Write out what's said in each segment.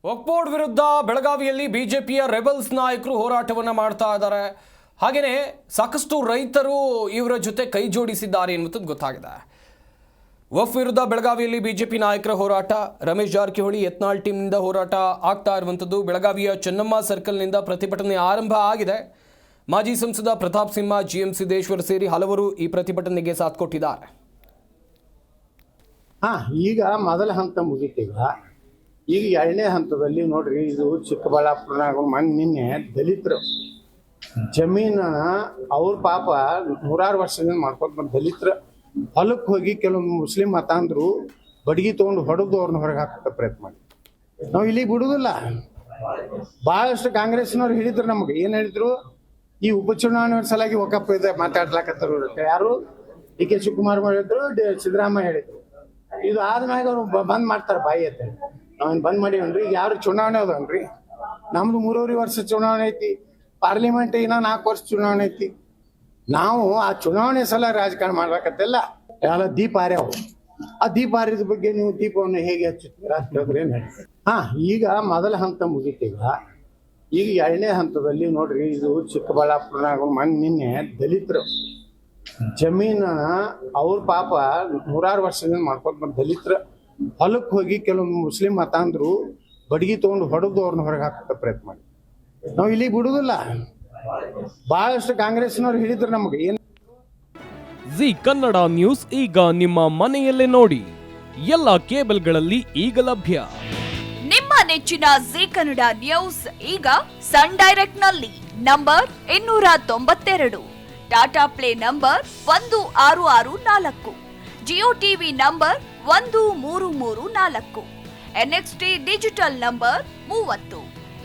ವಕ್ಫ್ ವಿರುದ್ಧ ಬೆಳಗಾವಿಯಲ್ಲಿ ಬಿಜೆಪಿಯ ರೆಬಲ್ಸ್ ನಾಯಕರು ಹೋರಾಟವನ್ನು ಮಾಡ್ತಾ ಇದ್ದಾರೆ. ಹಾಗೇನೇ ಸಾಕಷ್ಟು ರೈತರು ಇವರ ಜೊತೆ ಕೈ ಜೋಡಿಸಿದ್ದಾರೆ ಎನ್ನುವುದು ಗೊತ್ತಾಗಿದೆ. ವಕ್ಫ್ ವಿರುದ್ಧ ಬೆಳಗಾವಿಯಲ್ಲಿ ಬಿಜೆಪಿ ನಾಯಕರ ಹೋರಾಟ, ರಮೇಶ್ ಜಾರಕಿಹೊಳಿ ಯತ್ನಾಳ್ ಟೀಮ್ನಿಂದ ಹೋರಾಟ ಆಗ್ತಾ ಇರುವಂಥದ್ದು. ಬೆಳಗಾವಿಯ ಚೆನ್ನಮ್ಮ ಸರ್ಕಲ್ನಿಂದ ಪ್ರತಿಭಟನೆ ಆರಂಭ ಆಗಿದೆ. ಮಾಜಿ ಸಂಸದ ಪ್ರತಾಪ್ ಸಿಂಹ, GM ಸಿದ್ದೇಶ್ವರ್ ಸೇರಿ ಹಲವರು ಈ ಪ್ರತಿಭಟನೆಗೆ ಸಾಥ್ ಕೊಟ್ಟಿದ್ದಾರೆ. ಈಗ ಮೊದಲ ಹಂತ ಮುಗಿತೀಗ. ಈಗ ಎರಡನೇ ಹಂತದಲ್ಲಿ ನೋಡ್ರಿ, ಇದು ಚಿಕ್ಕಬಳ್ಳಾಪುರನಾಗ ನಿನ್ನೆ ದಲಿತರು ಜಮೀನ ಅವ್ರ ಪಾಪ ನೂರಾರು ವರ್ಷದಿಂದ ಮಾಡ್ಕೊತ ಬಂದು ದಲಿತರ ಹೊಲಕ್ಕೆ ಹೋಗಿ ಕೆಲವೊಂದು ಮುಸ್ಲಿಂ ಮತಾಂಧರು ಬಡಗಿ ತೊಗೊಂಡು ಹೊಡೆದು ಅವ್ರನ್ನ ಹೊರಗೆ ಹಾಕೋ ಪ್ರಯತ್ನ ಮಾಡಿ ನಾವು ಇಲ್ಲಿ ಬಿಡುದಿಲ್ಲ. ಭಾಳಷ್ಟು ಕಾಂಗ್ರೆಸ್ನವ್ರು ಹೇಳಿದ್ರು, ನಮಗೆ ಏನು ಹೇಳಿದ್ರು, ಈ ಉಪಚುನಾವಣೆ ಸಲಾಗಿ ವಕಫ್ ಇದೆ ಮಾತಾಡ್ಲಾಕತ್ತಾರ. ಯಾರು DK ಶಿವಕುಮಾರ್ ಹೇಳಿದ್ರು, ಸಿದ್ದರಾಮಯ್ಯ ಹೇಳಿದ್ರು. ಇದು ಆದ್ಮ್ಯಾಗ ಅವ್ರು ಬಂದ್ ಮಾಡ್ತಾರೆ ಬಾಯಿ ಅಂತ. ನಾವೇನು ಬಂದ್ ಮಾಡಿವನ್ರಿ. ಈಗ ಯಾರು ಚುನಾವಣೆ ಅದನ್ರಿ, ನಮ್ದು 3.5 ವರ್ಷ ಚುನಾವಣೆ ಐತಿ, ಪಾರ್ಲಿಮೆಂಟ್ ಇನ್ನ 4 ವರ್ಷ ಚುನಾವಣೆ ಐತಿ. ನಾವು ಆ ಚುನಾವಣೆ ಸಲ ರಾಜಕಾರಣ ಮಾಡ್ಬೇಕಂತೆಲ್ಲ ಎಲ್ಲ ದೀಪ ಹಾರ್ಯಾವು. ಆ ದೀಪ ಹಾರಿದ ಬಗ್ಗೆ ನೀವು ದೀಪವನ್ನು ಹೇಗೆ ಹಚ್ಚುತ್ತೀರಾ ಅಂತ ಹೇಳಿದ್ರೆ ಏನು ಹೇಳಿ. ಈಗ ಮೊದಲ ಹಂತ ಮುಗಿತೀಗ. ಈಗ ಎರಡನೇ ಹಂತದಲ್ಲಿ ನೋಡ್ರಿ, ಇದು ಚಿಕ್ಕಬಳ್ಳಾಪುರನಾಗ ನಿನ್ನೆ ದಲಿತರು ಜಮೀನ ಅವ್ರ ಪಾಪ ನೂರಾರು ವರ್ಷದಿಂದ ಮಾಡ್ಕೊತ ಬಂದು ದಲಿತರ ಹೊಲಕ್ಕೆ ಹೋಗಿ ಕೆಲವೊಂದು ಮುಸ್ಲಿಂ ಮತಾಂಧರು ಬಡಗಿ ತೊಗೊಂಡು ಹೊಡೆದು ಅವ್ರನ್ನ ಹೊರಗೆ ಹಾಕೋ ಪ್ರಯತ್ನ ಮಾಡಿ ನಾವು ಇಲ್ಲಿ ಬಿಡುದಿಲ್ಲ. ಬಹಳಷ್ಟು ಕಾಂಗ್ರೆಸ್ನವ್ರು ಹೇಳಿದ್ರು, ನಮಗೆ ಏನು. ಜಿ ಕನ್ನಡ ನ್ಯೂಸ್ ಈಗ ನಿಮ್ಮ ಮನೆಯಲ್ಲೇ ನೋಡಿ. ಎಲ್ಲ ಕೇಬಲ್ಗಳಲ್ಲಿ ಈಗ ಲಭ್ಯ. ನಿಮ್ಮ ನೆಚ್ಚಿನ ಜಿ ಕನ್ನಡ ನ್ಯೂಸ್ ಈಗ ಸನ್ ಡೈರೆಕ್ಟ್ ನಲ್ಲಿ number 292, Tata play number 1664, Jio TV number 1334, NXT digital number 30,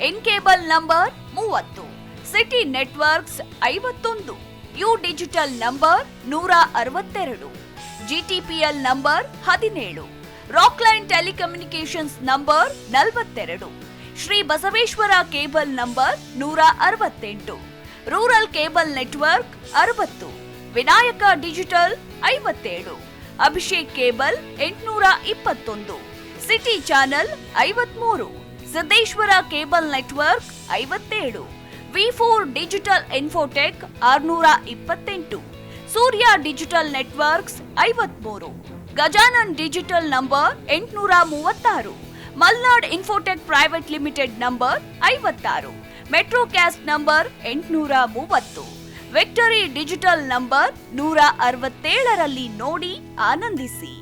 in cable number 30, city networks 51, U digital number 162, GTPL number 17, Rockline telecommunications number 42, Shri Basaveshwara cable number 168, rural cable network 60, Vinayaka digital 57, Abhishek cable 821, city channel 53, Siddeshwara cable network 57, V4 digital Infotech 628, Surya digital networks 53, Gajanan digital number 836, Malnad Infotech private limited number 56, Metrocast number 830, Victory digital number 167ರಲ್ಲಿ ನೋಡಿ ಆನಂದಿಸಿ.